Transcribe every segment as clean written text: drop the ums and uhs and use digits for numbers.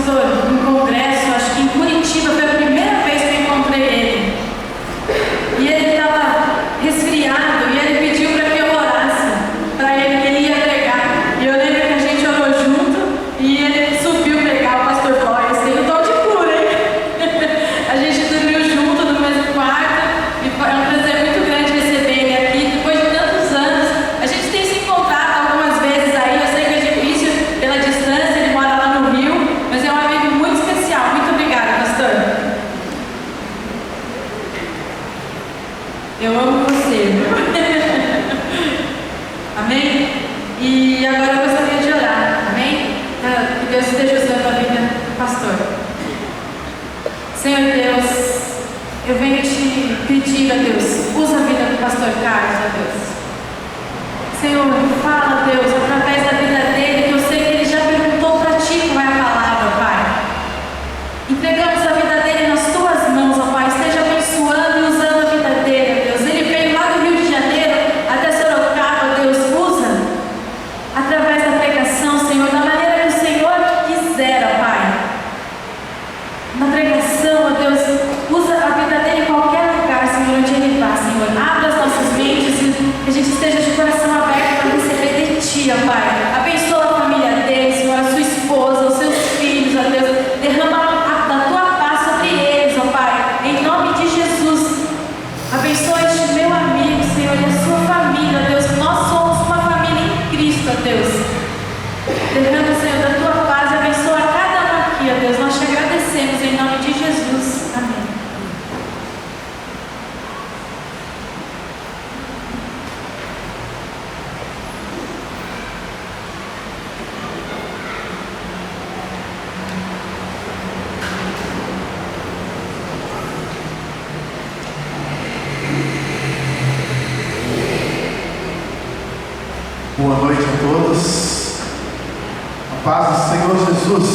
pastor num congresso, acho que em Curitiba, foi a primeira vez que eu encontrei ele. E ele estava resfriado e ele pediu para que eu orasse para ele, que ele ia pregar. E eu lembro que a gente orou junto e ele subiu pregar, o pastor Boyes. Tem um dom de cura, hein? A gente dormiu junto no mesmo quarto e é um prazer muito grande receber ele aqui. Depois de tantos anos, a gente tem se encontrado algumas vezes aí. Eu sei que é difícil pela distância, ele mora lá no Rio, mas é um amigo muito especial. Muito obrigada, pastor. Eu amo você. Amém? E agora eu gostaria de orar. Amém? Que Deus esteja usando a vida do pastor. Senhor Deus, eu venho te pedir, ó Deus, usa a vida do pastor Carlos, ó Deus. Senhor, fala, Deus, através da vida dele, que eu sei que ele já perguntou para ti qual é a palavra, Pai. Entregamos a vida dele nas tuas mãos, ó Pai. Esteja abençoando e usando a vida dele, ó Deus. Ele veio lá do Rio de Janeiro até Sorocaba, ó Deus. Usa através da pregação, Senhor, da maneira que o Senhor quiser, ó Pai. Na pregação, ó Deus, usa a vida dele em qualquer lugar, Senhor, onde ele vá, Senhor. Abra as nossas mentes e que a gente esteja de coração aberto para receber de ti, ó Pai. Abençoa a família dele, Senhor, a sua esposa, os seus filhos, ó Deus. Derrama da tua paz sobre eles, ó Pai, em nome de Jesus. Abençoa este meu amigo, Senhor, e a sua família, ó Deus. Nós somos uma família em Cristo, ó Deus. Derrama, Senhor, da tua paz e abençoa cada um aqui, ó Deus. Nós te agradecemos em nome de Jesus. Amém. Boa noite a todos. A paz do Senhor Jesus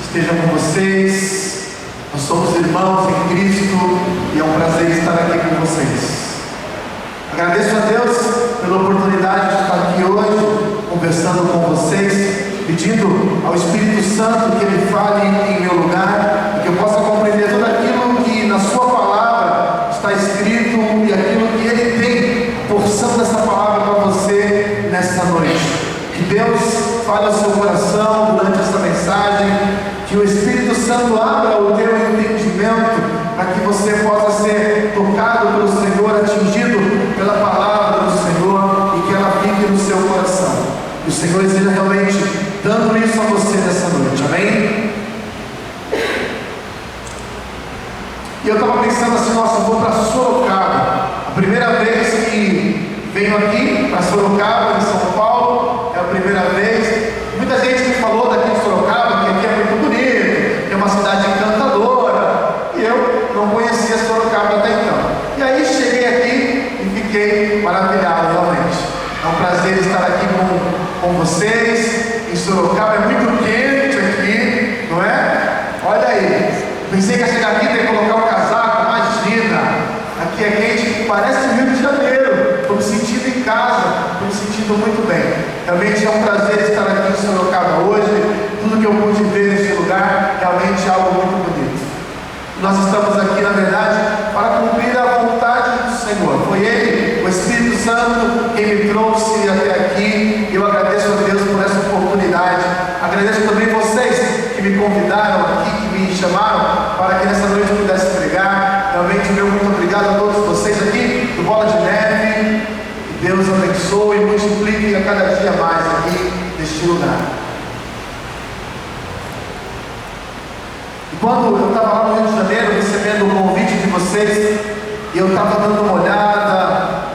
esteja com vocês. Nós somos irmãos em Cristo e é um prazer estar aqui com vocês. Agradeço a Deus pela oportunidade de estar aqui hoje, conversando com vocês, pedindo ao Espírito Santo que Ele fale em meu lugar, que eu possa compreender tudo aquilo que na Sua palavra está escrito e aquilo que Ele tem, a porção dessa palavra para você nesta noite. Que Deus fale ao seu coração durante esta mensagem, que o Espírito Santo abra o teu entendimento para que você possa ser tocado pelo Senhor, atingido pela palavra do Senhor e que ela fique no seu coração. Que o Senhor esteja realmente dando isso a você nessa noite, amém? E eu estava pensando assim, nossa, eu vou para Sorocaba. A primeira vez que venho aqui para Sorocaba, em São Paulo, é a primeira vez. Muita gente me falou daqui de Sorocaba, que aqui é muito bonito, que é uma cidade encantadora, e eu não conhecia Sorocaba até então. E aí cheguei aqui e fiquei maravilhado, realmente. É um prazer estar aqui com vocês, em Sorocaba. É muito quente aqui, não é? Olha aí, pensei que ia chegar aqui e ter que colocar um casaco, imagina, aqui é quente, parece o Rio de Janeiro. Estou me sentindo em casa, estou me sentindo muito bem. Realmente é um prazer estar aqui em Sorocaba hoje. Tudo que eu pude ver neste lugar, realmente é algo muito bonito. Nós estamos aqui, na verdade, para cumprir a vontade do Senhor. Foi Ele, o Espírito Santo, quem me trouxe até aqui. Eu agradeço a Deus por essa oportunidade. Agradeço também vocês que me convidaram aqui, que me chamaram para que nessa noite eu pudesse pregar. Realmente, meu muito obrigado a todos vocês aqui do Bola de Neve. Que Deus abençoe e multiplique a cada dia mais aqui neste lugar. E quando eu estava lá no Rio de Janeiro recebendo o convite de vocês, e eu estava dando uma olhada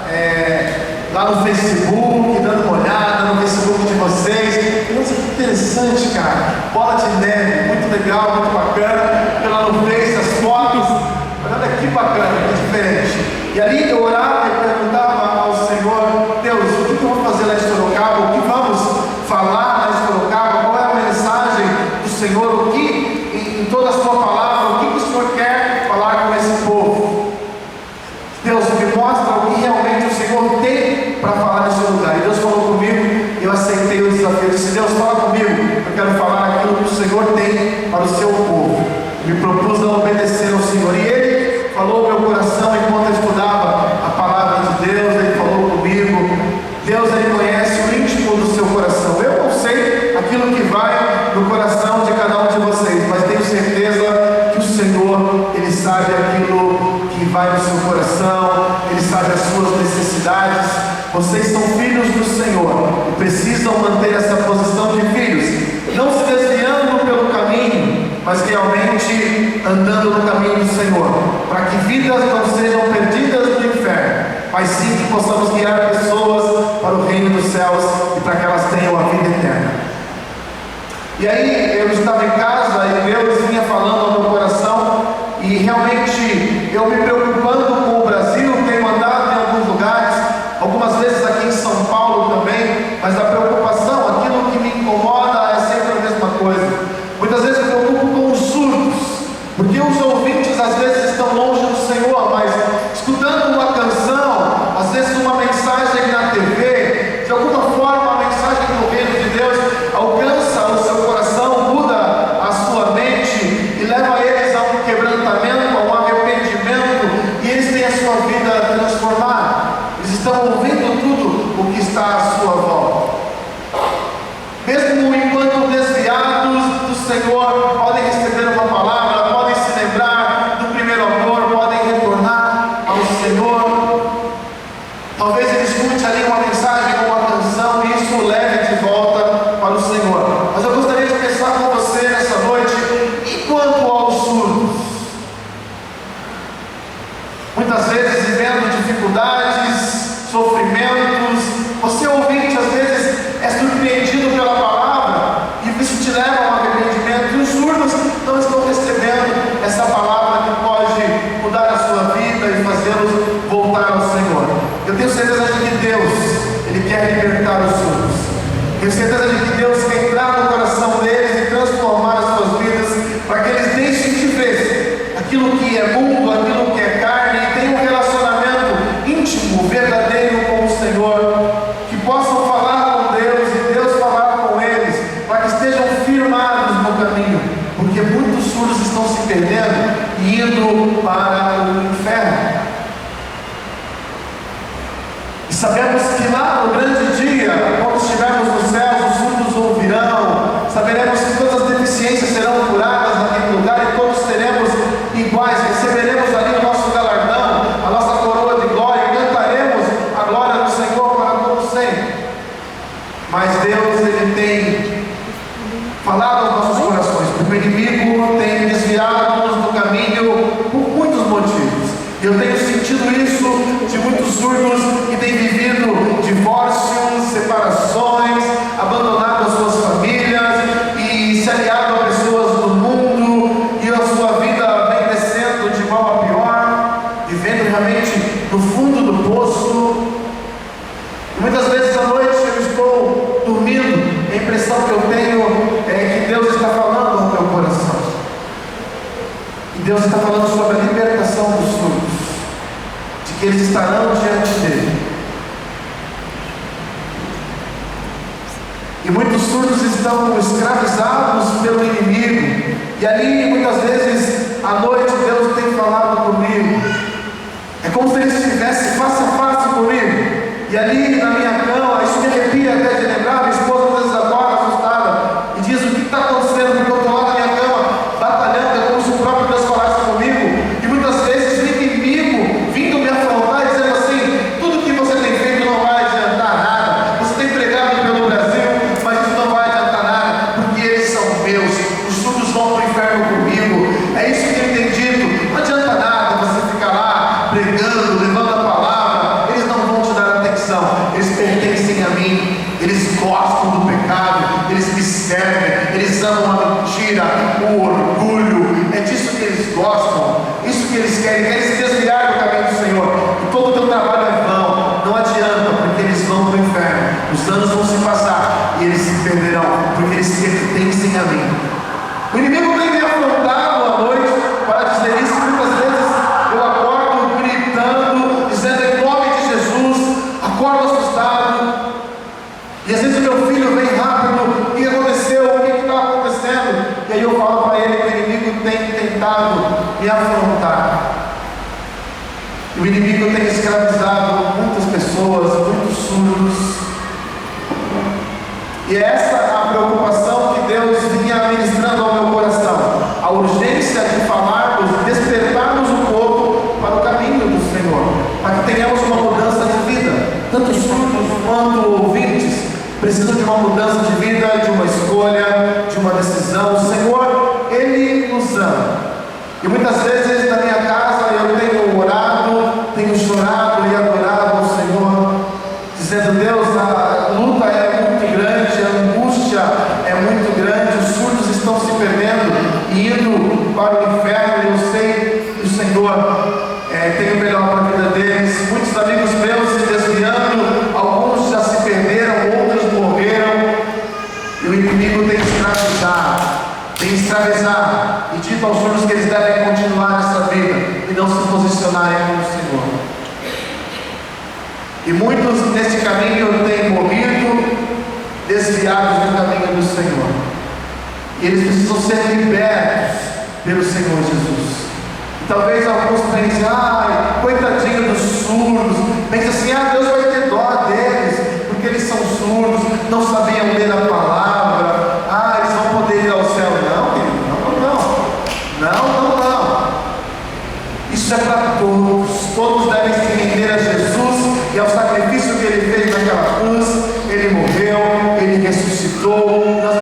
lá no Facebook, dando uma olhada no Facebook de vocês. Nossa, que interessante, cara. Bola de Neve, muito legal, muito bacana. Eu lá no Face, as fotos. Olha que bacana, que diferente. E ali eu orava e perguntava ao Senhor: Deus, o que eu vou fazer lá em Sorocaba? O que vamos falar lá em Sorocaba? Qual é a mensagem do Senhor? O que, em toda a sua palavra, o que o Senhor quer falar com esse povo? Deus, me mostra o que realmente o Senhor tem para falar nesse lugar. E Deus falou comigo, eu aceitei o desafio. Eu disse: Deus, fala comigo, eu quero falar aquilo que o Senhor tem tem para o seu povo. Me propus a obedecer ao Senhor, e Ele falou ao meu coração enquanto eu estudava a palavra de Deus. Ele falou comigo. Deus, Ele conhece o íntimo do seu coração. Eu não sei aquilo que vai no coração de cada um de vocês, mas tenho certeza que o Senhor, Ele sabe aquilo que vai no seu coração, Ele sabe as suas necessidades. Vocês são filhos do Senhor e precisam manter essa posição de filhos, não se desviando pelo caminho, mas realmente andando no caminho do Senhor, para que vidas não sejam perdidas no inferno, mas sim que possamos guiar pessoas para o reino dos céus e para que elas tenham a vida eterna. E aí eu estava em casa e Deus vinha falando ao meu coração, e realmente eu me preocupando com o Brasil, tenho andado em alguns lugares, algumas vezes aqui em São Paulo também, mas a preocupação, aquilo que me incomoda é sempre a mesma coisa. Muitas vezes eu me preocupo com os surdos, porque os ouvintes às vezes estão longe do Senhor, mas escutando uma canção, às vezes uma mensagem na TV, de alguma forma a mensagem do reino de Deus alcança o seu coração, muda a sua mente e leva eles a um quebrantamento, a um arrependimento, e eles têm a sua vida transformada. Eles estão ouvindo tudo o que está à sua volta. Mesmo enquanto desviados do Senhor, podem receber uma palavra, podem se lembrar do primeiro amor, podem retornar ao Senhor. Talvez ele escute ali uma mensagem, uma canção, e isso o leve de volta para o Senhor. Mas eu gostaria de pensar com você nessa noite, enquanto aos surdos, muitas vezes vivendo dificuldades, sofrimentos, você ouvinte às vezes é surpreendido pela palavra, e isso te leva a um arrependimento, e os surdos não estão recebendo essa palavra que pode mudar a sua vida e fazê-los voltar ao Senhor. Eu tenho certeza de que Deus, Ele quer libertar os surdos. Tenho certeza de que Deus quer entrar no coração deles e transformar as suas vidas, para que eles deixem de ver aquilo que é mundo, aquilo que é carne, e tenham um relacionamento íntimo, verdadeiro com o Senhor, que possam falar com Deus e Deus falar com eles, para que estejam firmados no caminho, porque muitos surdos estão se perdendo e indo para o inferno. E sabemos que lá no grande dia, quando estivermos nos céus, os surdos ouvirão, saberemos que todas as deficiências serão curadas naquele lugar e todos seremos iguais, receberemos ali o nosso galardão, a nossa coroa de glória, e cantaremos a glória do Senhor para todos sempre. Mas Deus, Ele tem falado aos nossos corações, porque o inimigo tem desviado-nos do caminho por muitos motivos. Eu tenho sentido isso de muitos surdos que têm vivido divórcios, separações, abandonado as suas famílias e se aliado a pessoas do mundo, e a sua vida vem descendo de mal a pior, vivendo realmente no fundo do poço. E muitas vezes à noite eu estou dormindo, a impressão que eu tenho é que Deus está falando ao meu coração. E Deus está falando sobre a libertação dos surdos, de que eles estarão diante dele. E muitos surdos estão escravizados pelo inimigo, e ali muitas vezes à noite Deus tem falado comigo. É como se Ele estivesse face a face comigo, e ali na minha cama, isso me arrepia até de lembrar. Minha esposa às vezes agora assustada e diz: o que está acontecendo? Porque eu estou lá na minha cama batalhando, é como se o próprio Deus falasse comigo, e muitas vezes o inimigo vindo me afrontar e dizendo assim: tudo que você tem feito não vai adiantar nada, você tem pregado pelo Brasil, mas isso não vai adiantar nada, porque eles são meus, os surdos vão para o inferno comigo. É isso que ele tem dito. Não adianta nada você ficar lá pregando, levando a palavra, eles não vão te dar atenção, eles pertencem a mim, eles gostam do pecado, eles me servem, eles amam a mentira, o orgulho, é disso que eles gostam, isso que eles querem se desviar do caminho do Senhor, e todo o teu trabalho é vão, não adianta, porque eles vão para o inferno, os anos vão se passar e eles se perderão, porque eles pertencem a mim. O inimigo tem me afrontado à noite para dizer isso. Muitas vezes eu acordo gritando, dizendo em nome de Jesus, acordo assustado, e às vezes o meu filho vem rápido: o que aconteceu? O que está acontecendo? E aí eu falo: tentado me afrontar. O inimigo tem escravizado muitas pessoas, muitos surdos. E essa é a preocupação que Deus vinha ministrando ao meu coração. A urgência de falarmos, despertarmos o povo para o caminho do Senhor, para que tenhamos uma mudança de vida. Tanto surdos quanto ouvintes precisam de uma mudança de vida, de uma escolha, de uma decisão. O Senhor, Ele nos ama. E muitas vezes na minha casa eu tenho orado, tenho chorado e adorado ao Senhor, dizendo: Deus, a luta é muito grande, a angústia é muito grande, os surdos estão se perdendo e indo para o inferno. E eu sei que o Senhor tem o melhor para a vida deles. Muitos amigos meus se desviando, alguns já se perderam, outros morreram. E o inimigo tem escravizado e dito aos surdos que eles devem continuar nessa vida e não se posicionarem como o Senhor. E muitos nesse caminho têm morrido, desviados do caminho do Senhor. E eles precisam ser libertos pelo Senhor Jesus. E talvez alguns pensem: coitadinho dos surdos. Pensem assim: Deus vai ter dó deles, porque eles são surdos, não sabiam ler a palavra.